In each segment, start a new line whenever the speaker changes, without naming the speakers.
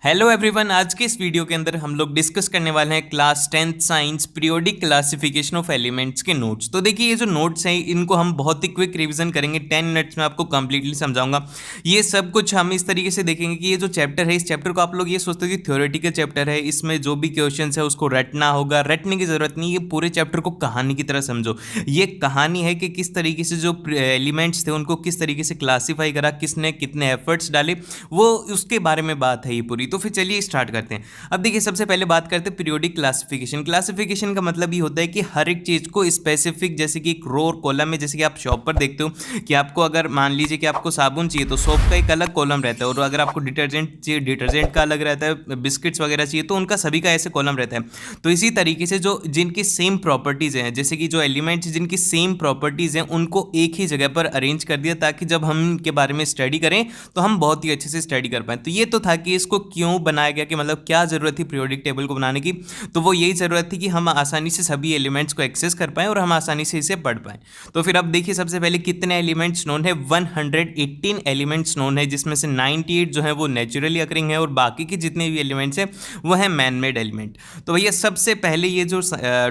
Hello everyone. आज के इस वीडियो के अंदर हम लोग डिस्कस करने वाले हैं class 10th science periodic classification of elements के नोट्स। तो देखिए, ये जो नोट्स हैं इनको हम बहुत ही क्विक रिवीजन करेंगे, 10 मिनट्स में आपको कंप्लीटली समझाऊंगा। ये सब कुछ हम इस तरीके से देखेंगे कि ये जो चैप्टर है, इस चैप्टर को आप लोग ये सोचते हो कि थ्योरेटिकल चैप्टर है, इसमें जो भी क्वेश्चन है उसको रटना होगा। रटने की जरूरत नहीं, ये पूरे चैप्टर को कहानी की तरह समझो। ये कहानी है कि किस तरीके से जो एलिमेंट्स थे उनको किस तरीके से क्लासीफाई करा, किसने कितने एफर्ट्स डाले, वो उसके बारे में बात है ये पूरी। तो फिर चलिए स्टार्ट करते हैं। अब देखिए, सबसे पहले बात करते हैं पीरियोडिक क्लासिफिकेशन। क्लासिफिकेशन का मतलब ये होता है कि हर एक चीज को स्पेसिफिक, जैसे कि एक रो और कॉलम में, जैसे कि आप शॉप पर देखते हो कि आपको अगर मान लीजिए कि आपको साबुन चाहिए तो सोप का एक अलग कॉलम रहता है, और अगर आपको डिटर्जेंट चाहिए डिटर्जेंट का अलग रहता है, बिस्किट्स वगैरह चाहिए तो उनका सभी का ऐसे कॉलम रहता है। तो इसी तरीके से जो जिनकी सेम प्रॉपर्टीज हैं, जैसे कि जो एलिमेंट्स जिनकी सेम प्रॉपर्टीज हैं, उनको एक ही जगह पर अरेंज कर दिया ताकि जब हम इनके बारे में स्टडी करें तो हम बहुत ही अच्छे से स्टडी कर पाएं। तो ये तो था कि इसको क्यों बनाया गया, कि मतलब क्या जरूरत थी पीरियोडिक टेबल को बनाने की। तो वो यही जरूरत थी कि हम आसानी से सभी एलिमेंट्स को एक्सेस कर पाएं और हम आसानी से इसे पढ़ पाएं। तो फिर अब देखिए, सबसे पहले कितने एलिमेंट्स नोन है। 118 एलिमेंट्स नोन है, जिसमें से 98 जो है वो नेचुरली अकरिंग है और बाकी के जितने भी एलिमेंट्स हैं वो है मैन मेड एलिमेंट। तो भैया सबसे पहले ये जो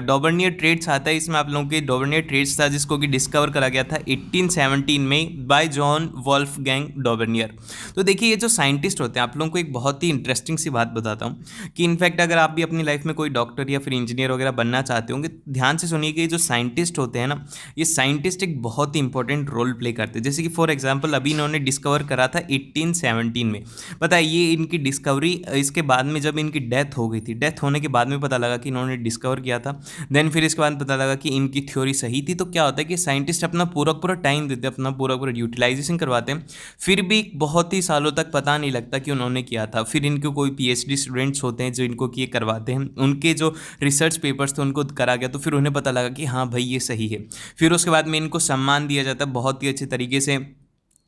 डॉबर्नियर ट्रेड्स आता है, इसमें आप लोगों के डॉबर्नियर ट्रेड्स था जिसको कि डिस्कवर करा गया था 1817 में बाय जॉन वोल्फगैंग डॉबर्नियर। तो देखिए, ये जो साइंटिस्ट होते हैं, आप लोगों को एक बहुत ही इंटरेस्टिंग सी बात बताता हूँ कि इनफैक्ट अगर आप भी अपनी लाइफ में कोई डॉक्टर या फिर इंजीनियर वगैरह बनना चाहते होंगे, ध्यान से सुनिए कि ये जो साइंटिस्ट होते हैं ना, ये साइंटिस्ट एक बहुत ही इंपॉर्टेंट रोल प्ले करते हैं। जैसे कि फॉर एग्जांपल अभी इन्होंने डिस्कवर करा था 1817 में। पता है, ये इनकी डिस्कवरी इसके बाद में जब इनकी डेथ हो गई थी, डेथ होने के बाद में पता लगा कि इन्होंने डिस्कवर किया था। देन फिर इसके बाद पता लगा कि इनकी थ्योरी सही थी। तो क्या होता है कि साइंटिस्ट अपना पूरा पूरा टाइम देते हैं, अपना पूरा पूरा यूटिलाइजेशन करवाते हैं, फिर भी बहुत ही सालों तक पता नहीं लगता कि उन्होंने किया था। फिर इनके कोई पीएचडी स्टूडेंट्स होते हैं जो इनको ये करवाते हैं, उनके जो रिसर्च पेपर्स थे उनको करा गया, तो फिर उन्हें पता लगा कि हाँ भाई ये सही है। फिर उसके बाद में इनको सम्मान दिया जाता है बहुत ही अच्छे तरीके से।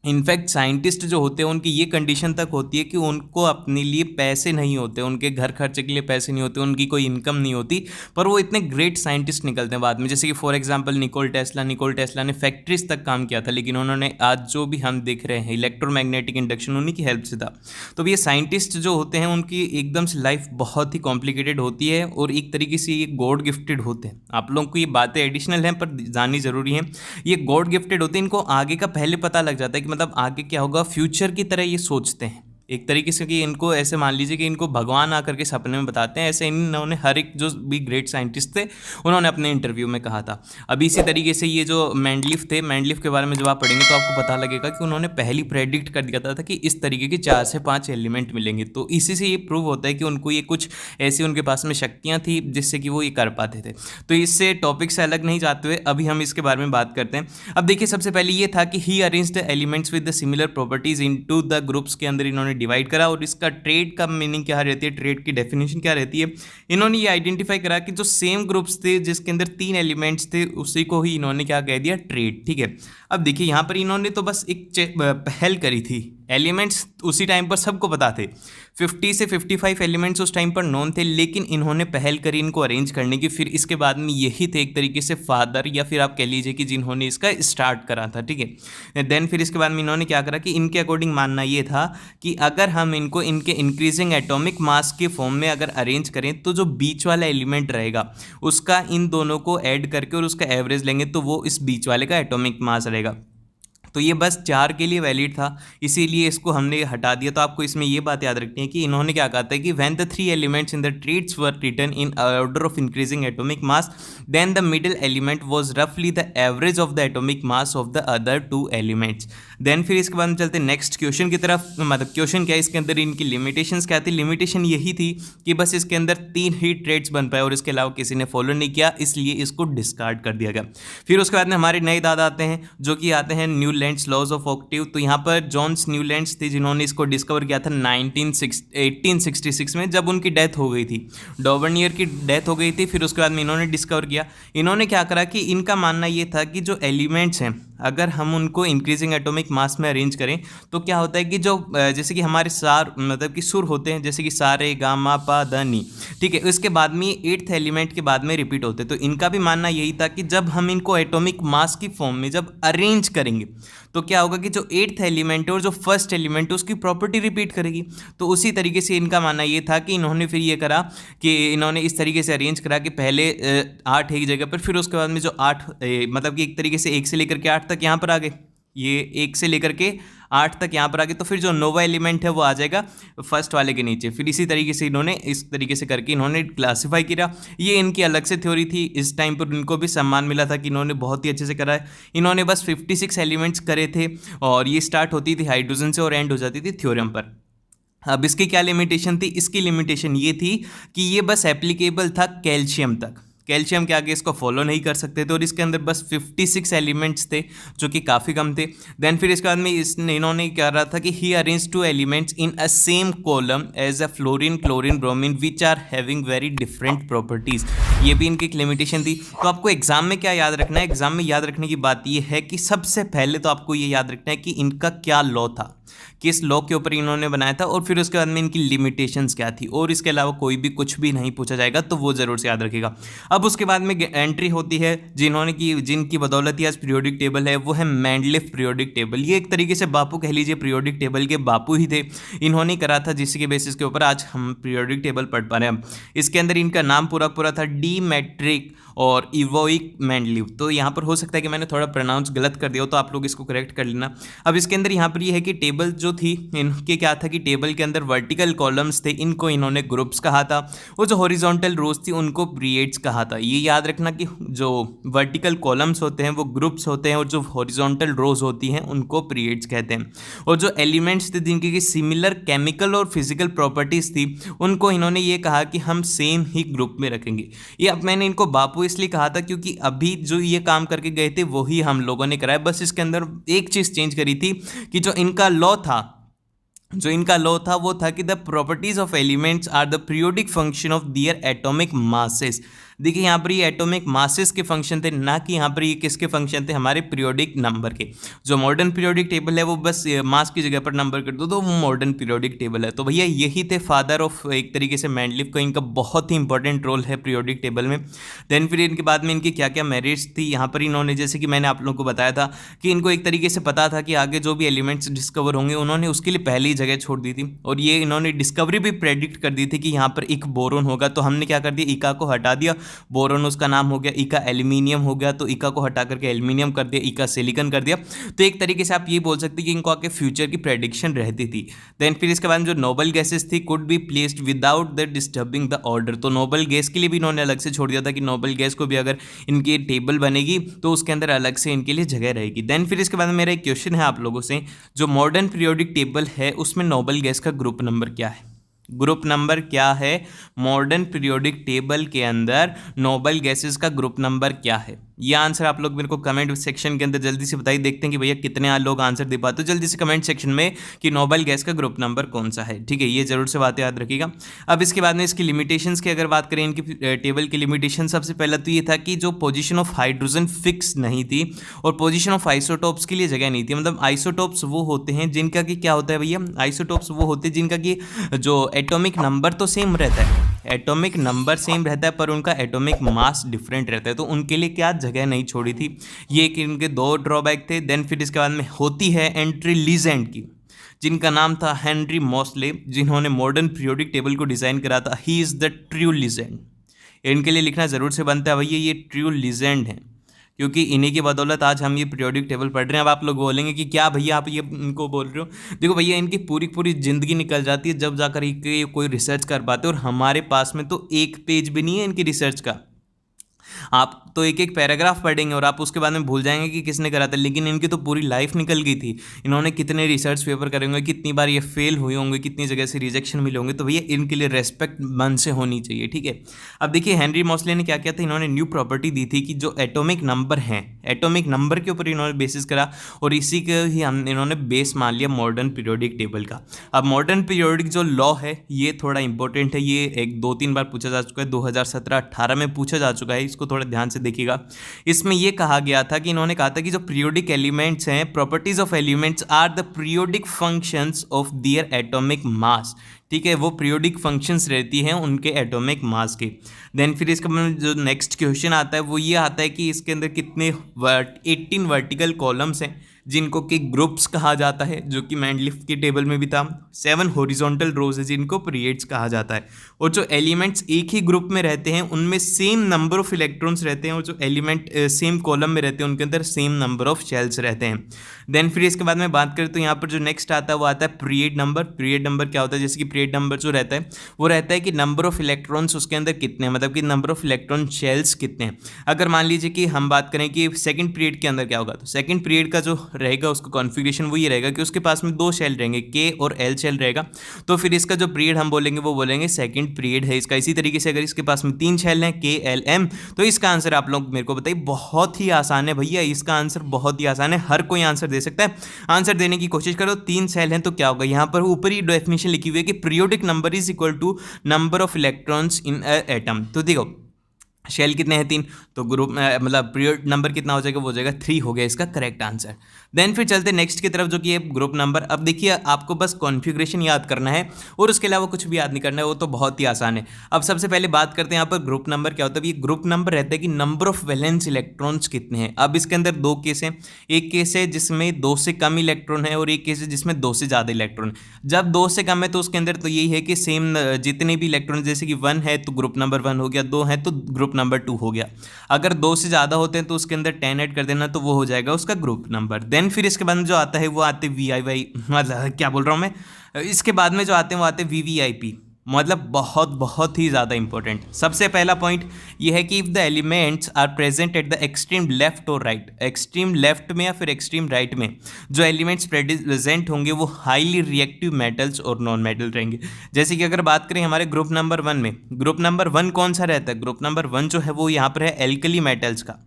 इनफैक्ट साइंटिस्ट जो होते हैं उनकी ये कंडीशन तक होती है कि उनको अपने लिए पैसे नहीं होते, उनके घर खर्चे के लिए पैसे नहीं होते, उनकी कोई इनकम नहीं होती, पर वो इतने ग्रेट साइंटिस्ट निकलते हैं बाद में। जैसे कि फॉर एग्जांपल निकोल टेस्ला ने फैक्ट्रीज तक काम किया था, लेकिन उन्होंने आज जो भी हम देख रहे हैं इलेक्ट्रोमैग्नेटिक इंडक्शन, उन्हीं की हेल्प से था। तो ये साइंटिस्ट जो होते हैं उनकी एकदम से लाइफ बहुत ही कॉम्प्लिकेटेड होती है और एक तरीके से ये गॉड गिफ्टेड होते हैं। आप लोगों को ये बातें एडिशनल हैं पर जाननी जरूरी है। ये गॉड गिफ्टेड होते हैं, इनको आगे का पहले पता लग जाता है कि मतलब आगे क्या होगा, फ्यूचर की तरह ये सोचते हैं एक तरीके से। कि इनको ऐसे मान लीजिए कि इनको भगवान आकर के सपने में बताते हैं, ऐसे इन्होंने हर एक जो भी ग्रेट साइंटिस्ट थे उन्होंने अपने इंटरव्यू में कहा था। अभी इसी तरीके से ये जो मैंडलिफ थे, मैंडलिफ के बारे में जब आप पढ़ेंगे तो आपको पता लगेगा कि उन्होंने पहली प्रेडिक्ट कर दिया था कि इस तरीके के 4 से 5 एलिमेंट मिलेंगे। तो इसी से ये प्रूव होता है कि उनको ये कुछ ऐसी उनके पास में शक्तियाँ थी जिससे कि वो ये कर पाते थे। तो इससे टॉपिक से अलग नहीं जाते हुए अभी हम इसके बारे में बात करते हैं। अब देखिए, सबसे पहले ये था कि he arranged the elements with the similar properties into the groups के अंदर इन्होंने डिवाइड करा। और इसका ट्रेड का मीनिंग क्या रहती है, ट्रेड की डेफिनेशन क्या रहती है, इन्होंने ये आइडेंटिफाई करा कि जो सेम ग्रुप्स थे जिसके अंदर 3 एलिमेंट्स थे उसी को ही इन्होंने क्या कह दिया, ट्रेड। ठीक है। अब देखिए, यहाँ पर इन्होंने तो बस एक पहल करी थी। एलिमेंट्स उसी टाइम पर सबको पता थे, 50 से 55 एलिमेंट्स उस टाइम पर नोन थे, लेकिन इन्होंने पहल करी इनको अरेंज करने की। फिर इसके बाद में यही थे एक तरीके से फादर, या फिर आप कह लीजिए कि जिन्होंने इसका स्टार्ट करा था। ठीक है। देन फिर इसके बाद में इन्होंने क्या करा कि इनके अकॉर्डिंग मानना ये था कि अगर हम इनको इनके इंक्रीजिंग एटॉमिक मास के फॉर्म में अगर अरेंज करें तो जो बीच वाला एलिमेंट रहेगा उसका इन दोनों को ऐड करके और उसका एवरेज लेंगे तो वो इस बीच वाले का एटॉमिक मास रहेगा। तो ये बस 4 के लिए वैलिड था, इसीलिए इसको हमने हटा दिया। तो आपको इसमें ये बात याद रखनी है कि इन्होंने क्या कहा था कि when the 3 elements in the triads were written in order of increasing atomic mass, then the middle element was रफली the average of the atomic mass of the other 2 elements. Then फिर इसके बाद हम चलते नेक्स्ट क्वेश्चन की तरफ। मतलब question क्या है, इसके अंदर इनकी लिमिटेशंस क्या थी। लिमिटेशन यही थी कि बस इसके अंदर 3 ही ट्रेड्स बन पाए और इसके अलावा किसी ने फॉलो नहीं किया, इसलिए इसको डिस्कार्ड कर दिया गया। फिर उसके बाद में हमारे नए दादा आते हैं जो कि आते हैं न्यूलैंड्स लॉज ऑफ ऑक्टेव। तो यहाँ पर जॉन्स न्यूलैंड्स थे जिन्होंने इसको डिस्कवर किया था 1866 में, जब उनकी डेथ हो गई थी। डॉबर्नियर की डेथ हो गई थी, फिर उसके बाद में इन्होंने डिस्कवर किया। इन्होंने क्या करा कि इनका मानना ये था कि जो एलिमेंट्स हैं अगर हम उनको इंक्रीजिंग एटॉमिक मास में अरेंज करें तो क्या होता है कि जो जैसे कि हमारे सार मतलब कि सुर होते हैं, जैसे कि सा रे गा मा पा ध नी, ठीक है, उसके बाद में ये 8th एलिमेंट के बाद में रिपीट होते हैं। तो इनका भी मानना यही था कि जब हम इनको एटॉमिक मास की फॉर्म में जब अरेंज करेंगे तो क्या होगा कि जो 8th एलिमेंट है और जो फर्स्ट एलिमेंट है उसकी प्रॉपर्टी रिपीट करेगी। तो उसी तरीके से इनका मानना ये था कि इन्होंने फिर ये करा कि इन्होंने इस तरीके से अरेंज करा कि पहले 8 एक जगह पर, फिर उसके बाद में जो 8 मतलब कि एक तरीके से 1 से लेकर के 8 तक यहाँ पर आ गए, ये 1 से लेकर के 8 तक यहाँ पर आ गए, तो फिर जो नोवा एलिमेंट है वो आ जाएगा फर्स्ट वाले के नीचे। फिर इसी तरीके से इन्होंने इस तरीके से करके इन्होंने क्लासीफाई किया। ये इनकी अलग से थ्योरी थी, इस टाइम पर इनको भी सम्मान मिला था कि इन्होंने बहुत ही अच्छे से करा है। इन्होंने बस 56 एलिमेंट्स करे थे और ये स्टार्ट होती थी हाइड्रोजन से और एंड हो जाती थी थ्योरम पर। अब इसकी क्या लिमिटेशन थी? इसकी लिमिटेशन ये थी कि ये बस एप्लीकेबल था कैल्शियम तक, कैल्शियम के आगे इसको फॉलो नहीं कर सकते थे और इसके अंदर बस 56 एलिमेंट्स थे जो कि काफ़ी कम थे। देन फिर इसके बाद में इन्होंने क्या रहा था कि he arrange 2 elements in a same column as a fluorine chlorine bromine which are having very different properties. ये भी इनकी एक लिमिटेशन थी। तो आपको एग्जाम में क्या याद रखना है? एग्जाम में याद रखने की बात ये है कि सबसे पहले तो आपको ये याद रखना है कि इनका क्या लॉ था, किस लॉ के ऊपर इन्होंने बनाया था, और फिर उसके बाद में इनकी लिमिटेशंस क्या थी, और इसके अलावा कोई भी कुछ भी नहीं पूछा जाएगा तो वो जरूर से याद रखेगा। अब उसके बाद में एंट्री होती है जिनकी बदौलत आज पीरियोडिक टेबल है, वो है मेंडलीफ पीरियोडिक टेबल। ये एक तरीके से बापू कह लीजिए, पीरियोडिक टेबल के बापू ही थे, इन्होंने करा था जिसके बेसिस के ऊपर आज हम पीरियोडिक टेबल पढ़ पा रहे हैं। इसके अंदर इनका नाम पूरा था डीमेट्रिक और इवोइक मेंडलीफ। तो यहाँ पर हो सकता है कि मैंने थोड़ा प्रोनाउंस गलत कर दिया हो, तो आप लोग इसको करेक्ट कर लेना। अब इसके अंदर यहाँ पर ये है कि टेबल जो थी इनके क्या था कि टेबल के अंदर वर्टिकल कॉलम्स थे, इनको इन्होंने ग्रुप्स कहा था, और जो हॉरिजॉन्टल रोज थी उनको पीरियड्स कहा था। ये याद रखना कि जो वर्टिकल कॉलम्स होते हैं वो ग्रुप्स होते हैं और जो हॉरिजॉन्टल रोज होती हैं उनको पीरियड्स कहते हैं। और जो एलिमेंट्स थे जिनकी की सिमिलर केमिकल और फिजिकल प्रॉपर्टीज थी उनको इन्होंने ये कहा कि हम सेम ही ग्रुप में रखेंगे। ये अब मैंने इनको बापू इसलिए कहा था क्योंकि अभी जो ये काम करके गए थे वही हम लोगों ने कराया, बस इसके अंदर एक चीज़ चेंज करी थी कि जो इनका लॉ था वो था कि the properties of elements are the periodic function of their atomic masses. देखिए यहाँ पर ये एटॉमिक मासेस के फंक्शन थे, ना कि यहाँ पर ये किसके फंक्शन थे, हमारे पीरियोडिक नंबर के। जो मॉडर्न पीरियोडिक टेबल है वो बस मास की जगह पर नंबर कर दो तो वो मॉडर्न पीरियोडिक टेबल है। तो भैया यही थे फादर ऑफ एक तरीके से मेंडलीफ का, इनका बहुत ही इंपॉर्टेंट रोल है पीरियोडिक टेबल में। देन फिर इनके बाद में इनकी क्या क्या मेरिट्स थी, यहाँ पर इन्होंने जैसे कि मैंने आप लोगों को बताया था कि इनको एक तरीके से पता था कि आगे जो भी एलिमेंट्स डिस्कवर होंगे उन्होंने उसके लिए पहली जगह छोड़ दी थी, और ये इन्होंने डिस्कवरी भी प्रेडिक्ट कर दी थी कि यहाँ पर एक बोरोन होगा। तो हमने क्या कर दिया, इका को हटा दिया, बोरोन उसका नाम हो गया, इका एल्यूमिनियम हो गया, तो इका को हटा करके एल्यूमिनियम कर दिया, इका सिलिकॉन कर दिया। तो एक तरीके से आप ये बोल सकते हैं कि इनको आके फ्यूचर की प्रेडिक्शन रहती थी। देन फिर इसके बाद जो नोबल गैसेस थी could be placed without the disturbing the order. तो नोबल गैस के लिए भी इन्होंने अलग से छोड़ दिया था कि नोबल गैस को भी अगर इनकी टेबल बनेगी तो उसके अंदर अलग से इनके लिए जगह रहेगी। देन फिर इसके बाद मेरा एक क्वेश्चन है आप लोगों से, जो मॉडर्न पीरियोडिक टेबल है उसमें नोबल गैस का ग्रुप नंबर क्या है? ग्रुप नंबर क्या है मॉडर्न पीरियोडिक टेबल के अंदर? नोबल गैसेस का ग्रुप नंबर क्या है? ये आंसर आप लोग मेरे को कमेंट सेक्शन के अंदर जल्दी से बताइए, देखते हैं कि भैया कितने लोग आंसर दे पाते हो जल्दी से कमेंट सेक्शन में कि नोबल गैस का ग्रुप नंबर कौन सा है। ठीक है, ये जरूर से बात याद रखिएगा। अब इसके बाद में इसकी लिमिटेशंस की अगर बात करें, इनकी टेबल की लिमिटेशन सबसे पहला तो ये था कि जो पोजीशन ऑफ हाइड्रोजन फिक्स नहीं थी और पोजीशन ऑफ आइसोटोप्स के लिए जगह नहीं थी। मतलब आइसोटोप्स वो होते हैं जिनका कि क्या होता है भैया, आइसोटोप्स वो होते हैं जिनका कि जो एटॉमिक नंबर तो सेम रहता है, एटॉमिक नंबर सेम रहता है पर उनका एटॉमिक मास डिफरेंट रहता है, तो उनके लिए क्या जगह नहीं छोड़ी थी। ये कि इनके दो ड्रॉबैक थे। देन फिर इसके बाद में होती है एंट्री लीजेंड की, जिनका नाम था हेनरी मोस्ले, जिन्होंने मॉडर्न पीरियोडिक टेबल को डिज़ाइन करा था। He is the true legend. इनके लिए लिखना ज़रूर से बनता है भैया ये ट्रू लीजेंड है, क्योंकि इन्हीं की बदौलत आज हम ये पीरियोडिक टेबल पढ़ रहे हैं। अब आप लोग बोलेंगे कि क्या भैया आप ये इनको बोल रहे हो? देखो भैया इनकी पूरी ज़िंदगी निकल जाती है जब जाकर ये कोई रिसर्च कर पाते हैं, और हमारे पास में तो एक पेज भी नहीं है इनकी रिसर्च का। आप तो एक एक पैराग्राफ पढ़ेंगे और आप उसके बाद में भूल जाएंगे कि किसने करा था, लेकिन इनकी तो पूरी लाइफ निकल गई थी। इन्होंने कितने रिसर्च पेपर करे होंगे, कितनी बार ये फेल हुए होंगे, कितनी जगह से रिजेक्शन मिले होंगे, तो भैया इनके लिए रेस्पेक्ट मन से होनी चाहिए। ठीक है, अब देखिए हेनरी मोस्ले ने क्या किया था, इन्होंने न्यू प्रॉपर्टी दी थी कि जो एटॉमिक नंबर हैं, एटॉमिक नंबर के ऊपर इन्होंने बेसिस करा और इसी के ही इन्होंने बेस मान लिया मॉडर्न पीरियोडिक टेबल का। अब मॉडर्न पीरियोडिक जो लॉ है ये थोड़ा इंपॉर्टेंट है, ये 2-3 बार पूछा जा चुका है, 2017-18 में पूछा जा चुका है, इसको इसको थोड़ा ध्यान से देखिएगा। इसमें ये कहा गया था कि इन्होंने कहा था कि जो पीरियोडिक एलिमेंट्स हैं, properties of elements are the periodic functions of their atomic mass. ठीक है, वो पीरियोडिक फंक्शंस रहती हैं उनके एटॉमिक मास के। देन फिर इसका जो नेक्स्ट क्वेश्चन आता है वो ये आता है कि इसके अंदर कितने 18 वर्टिकल कॉलम्स हैं जिनको कि ग्रुप्स कहा जाता है, जो कि मैंडलिफ की टेबल में भी था। 7 हॉरिजॉन्टल रोज है जिनको पीरियड्स कहा जाता है। और जो एलिमेंट्स एक ही ग्रुप में रहते हैं उनमें सेम नंबर ऑफ इलेक्ट्रॉन्स रहते हैं, और जो एलिमेंट सेम कॉलम में रहते हैं उनके अंदर सेम नंबर ऑफ शेल्स रहते हैं। देन फिर इसके बाद में बात करें तो यहाँ पर जो नेक्स्ट आता है वो आता है पीरियड नंबर। पीरियड नंबर क्या होता है, जैसे कि पीरियड नंबर जो रहता है वो रहता है कि नंबर ऑफ इलेक्ट्रॉन्स उसके अंदर कितने हैं, मतलब कि नंबर ऑफ इलेक्ट्रॉन शेल्स कितने हैं। अगर मान लीजिए कि हम बात करें कि सेकंड पीरियड के अंदर क्या होगा, तो सेकंड पीरियड का जो रहेगा उसका कॉन्फ़िगरेशन वो ये रहेगा कि उसके पास में 2 शेल रहेंगे, के और एल शेल रहेगा। तो फिर इसका जो पीरियड हम बोलेंगे वो बोलेंगे सेकंड पीरियड है इसका। इसी तरीके से अगर इसके पास में 3 शेल हैं, के एल एम, तो इसका आंसर आप लोग मेरे को बताइए। बहुत ही आसान है भैया, इसका आंसर बहुत ही आसान है, हर कोई आंसर दे सकता है। आंसर देने की कोशिश करो। 3 सेल हैं तो क्या होगा, यहाँ पर ऊपर ही डेफिनेशन लिखी हुई है कि periodic number is equal to number of electrons in a atom. तो देखो शेल कितने हैं 3, तो ग्रुप मतलब पीरियड नंबर कितना हो जाएगा, वो हो जाएगा 3 हो गया इसका करेक्ट आंसर। देन फिर चलते नेक्स्ट की तरफ जो कि है ग्रुप नंबर। अब देखिए आपको बस कॉन्फ़िगरेशन याद करना है और उसके अलावा कुछ भी याद नहीं करना है, वो तो बहुत ही आसान है। अब सबसे पहले बात करते हैं यहाँ पर ग्रुप नंबर क्या होता है। ये ग्रुप नंबर रहता है कि नंबर ऑफ वैलेंस इलेक्ट्रॉन्स कितने हैं। अब इसके अंदर 2 केस हैं, एक केस है जिसमें 2 से कम इलेक्ट्रॉन है और एक केस है जिसमें 2 से ज़्यादा इलेक्ट्रॉन। जब 2 से कम है तो उसके अंदर तो यही है कि सेम जितने भी इलेक्ट्रॉन, जैसे कि 1 है तो ग्रुप नंबर 1 हो गया, 2 है तो ग्रुप नंबर 2 हो गया। अगर 2 से ज़्यादा होते हैं तो उसके अंदर 10 ऐड कर देना तो वो हो जाएगा उसका ग्रुप नंबर। देन फिर इसके बाद में जो आता है वो आते VIY, मतलब क्या बोल रहा हूँ मैं, इसके बाद में जो आते हैं वो आते हैं VVIP, मतलब बहुत बहुत ही ज़्यादा इंपॉर्टेंट। सबसे पहला पॉइंट ये है कि if the elements are present at the extreme left और राइट, एक्सट्रीम लेफ्ट में या फिर एक्सट्रीम राइट में जो एलिमेंट्स प्रेजेंट होंगे वो हाईली रिएक्टिव मेटल्स और नॉन मेटल रहेंगे। जैसे कि अगर बात करें हमारे ग्रुप नंबर 1 में, ग्रुप नंबर 1 कौन सा रहता है, ग्रुप नंबर 1 जो है वो यहाँ पर है एल्कली मेटल्स का।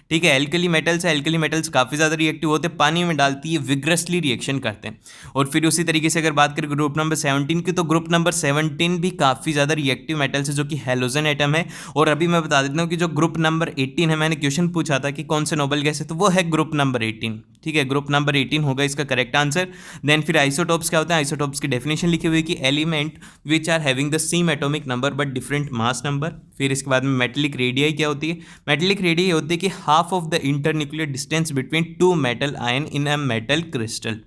ठीक है, एल्कली मेटल्स है, एल्कली मेटल्स काफ़ी ज़्यादा रिएक्टिव होते हैं, पानी में डालती है विग्रसली रिएक्शन करते हैं। और फिर उसी तरीके से अगर बात करें ग्रुप नंबर 17 की, तो ग्रुप नंबर 17 भी काफ़ी ज़्यादा रिएक्टिव मेटल्स है जो कि हैलोजन एटम है। और अभी मैं बता देता हूँ कि जो ग्रुप नंबर 18 है, मैंने क्वेश्चन पूछा था कि कौन से नोबल गैस है, तो वो है ग्रुप नंबर 18। ठीक है, ग्रुप नंबर 18 होगा इसका करेक्ट आंसर। देन फिर आइसोटोप्स क्या होता है, आइसोटोप्स की डेफिनेशन लिखी हुई है कि element which are having the same atomic number but different mass number. फिर इसके बाद में मेटेलिक रेडियाई क्या होती है, मेटेलिक रेडियाई होती है कि half of the internuclear distance between 2 metal ion in a metal crystal.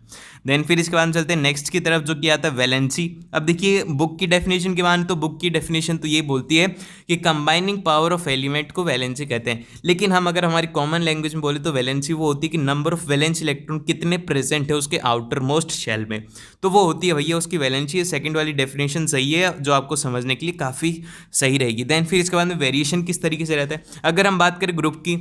Then फिर इसके बाद में चलते हैं नेक्स्ट की तरफ जो कि आता है वैलेंसी। अब देखिए बुक की डेफिनेशन की माने तो बुक की डेफिनेशन तो ये बोलती है कि कंबाइनिंग पावर ऑफ एलिमेंट को वैलेंसी कहते हैं, लेकिन हम अगर हमारी कॉमन लैंग्वेज में बोले तो वैलेंसी वो होती है कि नंबर ऑफ वैलेंस इलेक्ट्रॉन कितने प्रेजेंट है उसके आउटर मोस्ट शेल में, तो वो होती है भैया उसकी वैलेंसी। सेकंड वाली डेफिनेशन सही है जो आपको समझने के लिए काफ़ी सही रहेगी। देन फिर इसके बाद में वेरिएशन किस तरीके से रहता है, अगर हम बात करें ग्रुप की,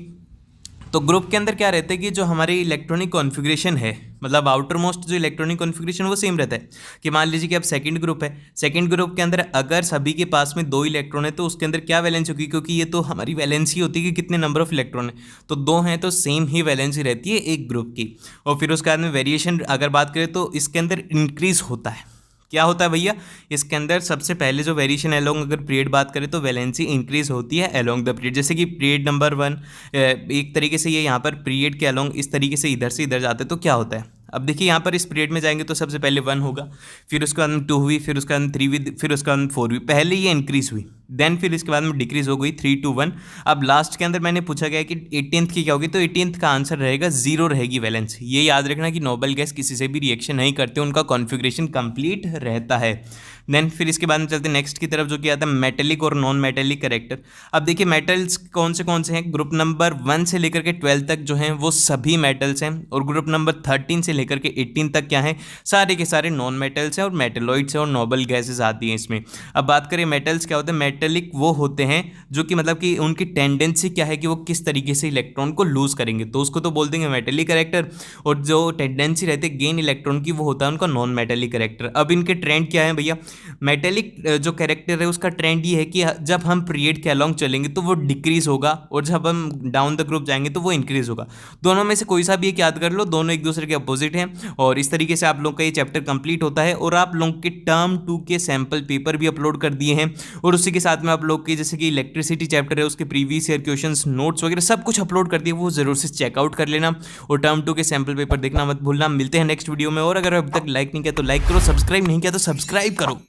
तो ग्रुप के अंदर क्या रहता है कि जो हमारी इलेक्ट्रॉनिक कॉन्फ़िगरेशन है, मतलब आउटर मोस्ट जो इलेक्ट्रॉनिक कॉन्फ़िगरेशन वो सेम रहता है। कि मान लीजिए कि अब सेकंड ग्रुप है, सेकंड ग्रुप के अंदर अगर सभी के पास में 2 इलेक्ट्रॉन है तो उसके अंदर क्या वैलेंसी होगी, क्योंकि ये तो हमारी वैलेंसी होती है कि कितने नंबर ऑफ इलेक्ट्रॉन है, तो 2 हैं तो सेम ही वैलेंसी रहती है एक ग्रुप की। और फिर उसके बाद में वेरिएशन अगर बात करें तो इसके अंदर इंक्रीज होता है। क्या होता है भैया, इसके अंदर सबसे पहले जो वेरिएशन अलोंग अगर पीरियड बात करें तो वैलेंसी इंक्रीज होती है अलोंग द पीरियड। जैसे कि पीरियड नंबर 1 एक तरीके से ये यहाँ पर पीरियड के अलोंग इस तरीके से इधर जाते हैं तो क्या होता है, अब देखिए यहाँ पर इस पीरियड में जाएंगे तो सबसे पहले 1 होगा, फिर उसके बाद 2 हुई, फिर उसके बाद 3 हुई, फिर उसके बाद 4 हुई, पहले ये इंक्रीज हुई, देन फिर इसके बाद में डिक्रीज हो गई 3 to 1। अब लास्ट के अंदर मैंने पूछा गया कि 18th की क्या होगी, तो 18th का आंसर रहेगा 0 रहेगी वैलेंस। ये याद रखना कि नोबल गैस किसी से भी रिएक्शन नहीं करते, उनका कॉन्फ़िगरेशन कंप्लीट रहता है। देन फिर इसके बाद में चलते हैं नेक्स्ट की तरफ जो कि आता है मेटेलिक और नॉन मेटेलिक कैरेक्टर। अब देखिए मेटल्स कौन से हैं, ग्रुप नंबर 1 से लेकर के 12 तक जो हैं वो सभी मेटल्स हैं, और ग्रुप नंबर 13 से लेकर के 18 तक क्या है, सारे के सारे नॉन मेटल्स हैं और मेटेलॉइड्स हैं और नोबल गैसेस आती हैं इसमें। अब बात करें मेटल्स क्या होते हैं, मेटेलिक वो होते हैं जो कि मतलब कि उनकी टेंडेंसी क्या है कि वो किस तरीके से इलेक्ट्रॉन को लूज करेंगे, तो उसको तो बोल देंगे मेटेलिक कैरेक्टर। और जो टेंडेंसी रहती है गेन इलेक्ट्रॉन की वो होता है उनका नॉन मेटेलिक कैरेक्टर। अब इनके ट्रेंड क्या है भैया, मेटेलिक जो कैरेक्टर है उसका ट्रेंड ये है कि जब हम पीरियड के अलोंग चलेंगे तो वो डिक्रीज होगा, और जब हम डाउन द ग्रुप जाएंगे तो वो इंक्रीज होगा। दोनों में से कोई सा भी एक याद कर लो, दोनों एक दूसरे के अपोजिट हैं। और इस तरीके से आप लोग का ये चैप्टर कंप्लीट होता है, और आप लोगों के टर्म 2 के सैंपल पेपर भी अपलोड कर दिए हैं, और उसी के साथ में आप लोग की जैसे कि इलेक्ट्रिसिटी चैप्टर है उसके प्रीवियस ईयर क्वेश्चंस नोट्स वगैरह सब कुछ अपलोड कर दिए, वो जरूर से चेकआउट कर लेना और टर्म 2 के सैंपल पेपर देखना मत भूलना। मिलते हैं नेक्स्ट वीडियो में, और अगर अभी तक लाइक नहीं किया तो लाइक करो, सब्सक्राइब नहीं किया तो सब्सक्राइब करो।